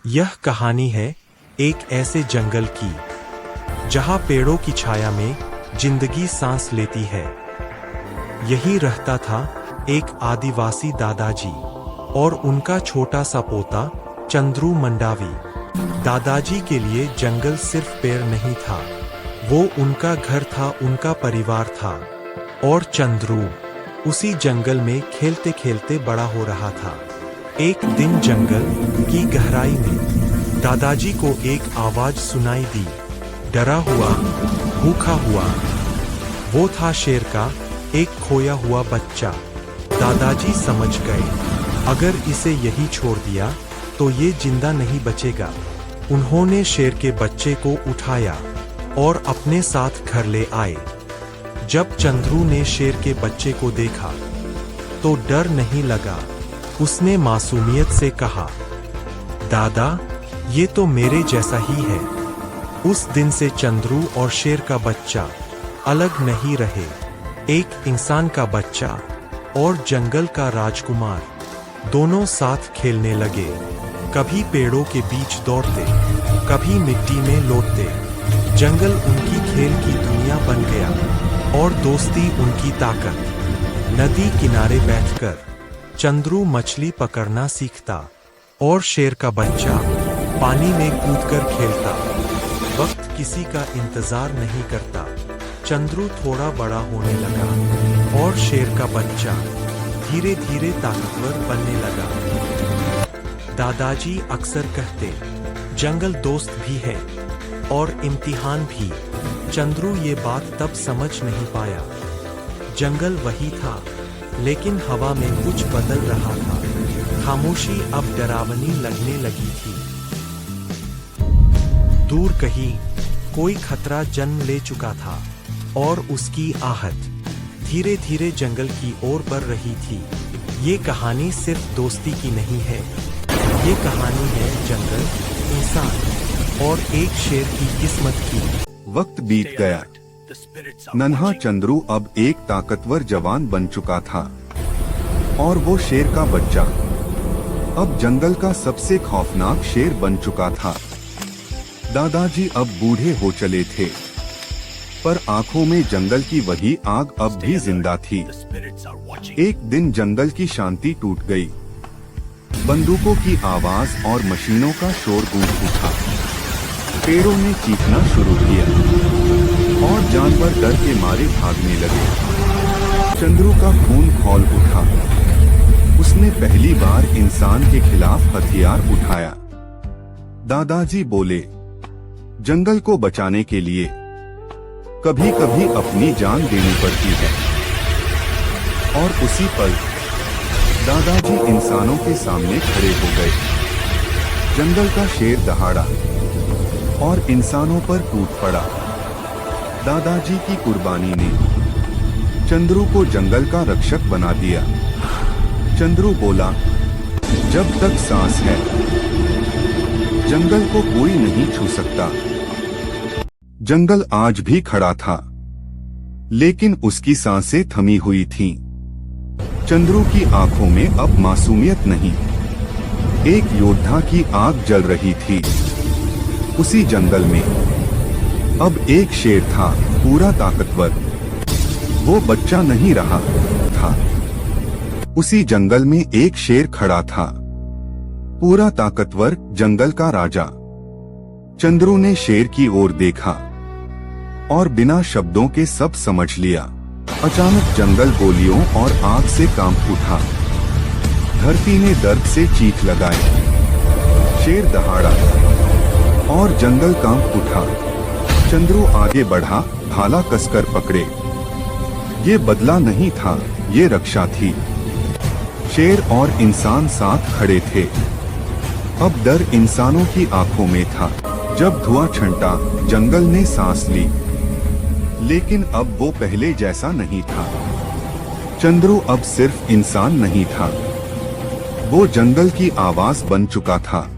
यह कहानी है एक ऐसे जंगल की जहां पेड़ों की छाया में जिंदगी सांस लेती है। यही रहता था एक आदिवासी दादाजी और उनका छोटा सा पोता चंद्रू मंडावी। दादाजी के लिए जंगल सिर्फ पेड़ नहीं था, वो उनका घर था, उनका परिवार था। और चंद्रू उसी जंगल में खेलते खेलते बड़ा हो रहा था। एक दिन जंगल की गहराई में दादाजी को एक आवाज सुनाई दी, डरा हुआ, भूखा हुआ। वो था शेर का एक खोया हुआ बच्चा। दादाजी समझ गए, अगर इसे यही छोड़ दिया तो ये जिंदा नहीं बचेगा। उन्होंने शेर के बच्चे को उठाया और अपने साथ घर ले आए। जब चंद्रू ने शेर के बच्चे को देखा तो डर नहीं लगा। उसने मासूमियत से कहा, दादा, ये तो मेरे जैसा ही है। उस दिन से चंद्रू और शेर का बच्चा अलग नहीं रहे। एक इंसान का बच्चा और जंगल का राजकुमार दोनों साथ खेलने लगे। कभी पेड़ों के बीच दौड़ते, कभी मिट्टी में लौटते। जंगल उनकी खेल की दुनिया बन गया और दोस्ती उनकी ताकत। नदी किनारे बैठकर चंद्रू मछली पकड़ना सीखता और शेर का बच्चा पानी में कूदकर खेलता। वक्त किसी का इंतजार नहीं करता। चंद्रू थोड़ा बड़ा होने लगा और शेर का बच्चा धीरे धीरे ताकतवर बनने लगा। दादाजी अक्सर कहते, जंगल दोस्त भी है और इम्तिहान भी। चंद्रू ये बात तब समझ नहीं पाया। जंगल वही था, लेकिन हवा में कुछ बदल रहा था। खामोशी अब डरावनी लगने लगी थी। दूर कहीं कोई खतरा जन्म ले चुका था और उसकी आहट धीरे धीरे जंगल की ओर बढ़ रही थी। ये कहानी सिर्फ दोस्ती की नहीं है, ये कहानी है जंगल, इंसान और एक शेर की किस्मत की। वक्त बीत गया। नन्हा चंद्रू अब एक ताकतवर जवान बन चुका था और वो शेर का बच्चा अब जंगल का सबसे खौफनाक शेर बन चुका था। दादाजी अब बूढ़े हो चले थे, पर आंखों में जंगल की वही आग अब भी जिंदा थी। एक दिन जंगल की शांति टूट गई। बंदूकों की आवाज और मशीनों का शोर गूंज उठा। पेड़ों ने चीखना शुरू किया और जानवर डर के मारे भागने लगे। चंद्रू का खून खौल उठा। उसने पहली बार इंसान के खिलाफ हथियार उठाया। दादाजी बोले, जंगल को बचाने के लिए कभी कभी अपनी जान देनी पड़ती है। और उसी पल दादाजी इंसानों के सामने खड़े हो गए। जंगल का शेर दहाड़ा और इंसानों पर टूट पड़ा। दादाजी की कुर्बानी ने चंद्रू को जंगल का रक्षक बना दिया। चंद्रू बोला, जब तक सांस है जंगल को कोई नहीं छू सकता। जंगल आज भी खड़ा था, लेकिन उसकी सांसें थमी हुई थीं। चंद्रू की आंखों में अब मासूमियत नहीं, एक योद्धा की आग जल रही थी। उसी जंगल में अब एक शेर था, पूरा ताकतवर। वो बच्चा नहीं रहा था। उसी जंगल में एक शेर खड़ा था, पूरा ताकतवर, जंगल का राजा। चंद्रू ने शेर की ओर देखा और बिना शब्दों के सब समझ लिया। अचानक जंगल गोलियों और आग से कांप उठा। धरती ने दर्द से चीख लगाई। शेर दहाड़ा और जंगल कांप उठा। चंद्रू आगे बढ़ा, भाला कसकर पकड़े। ये बदला नहीं था, ये रक्षा थी। शेर और इंसान साथ खड़े थे। अब डर इंसानों की आंखों में था। जब धुआं छंटा, जंगल ने सांस ली, लेकिन अब वो पहले जैसा नहीं था। चंद्रू अब सिर्फ इंसान नहीं था, वो जंगल की आवाज बन चुका था।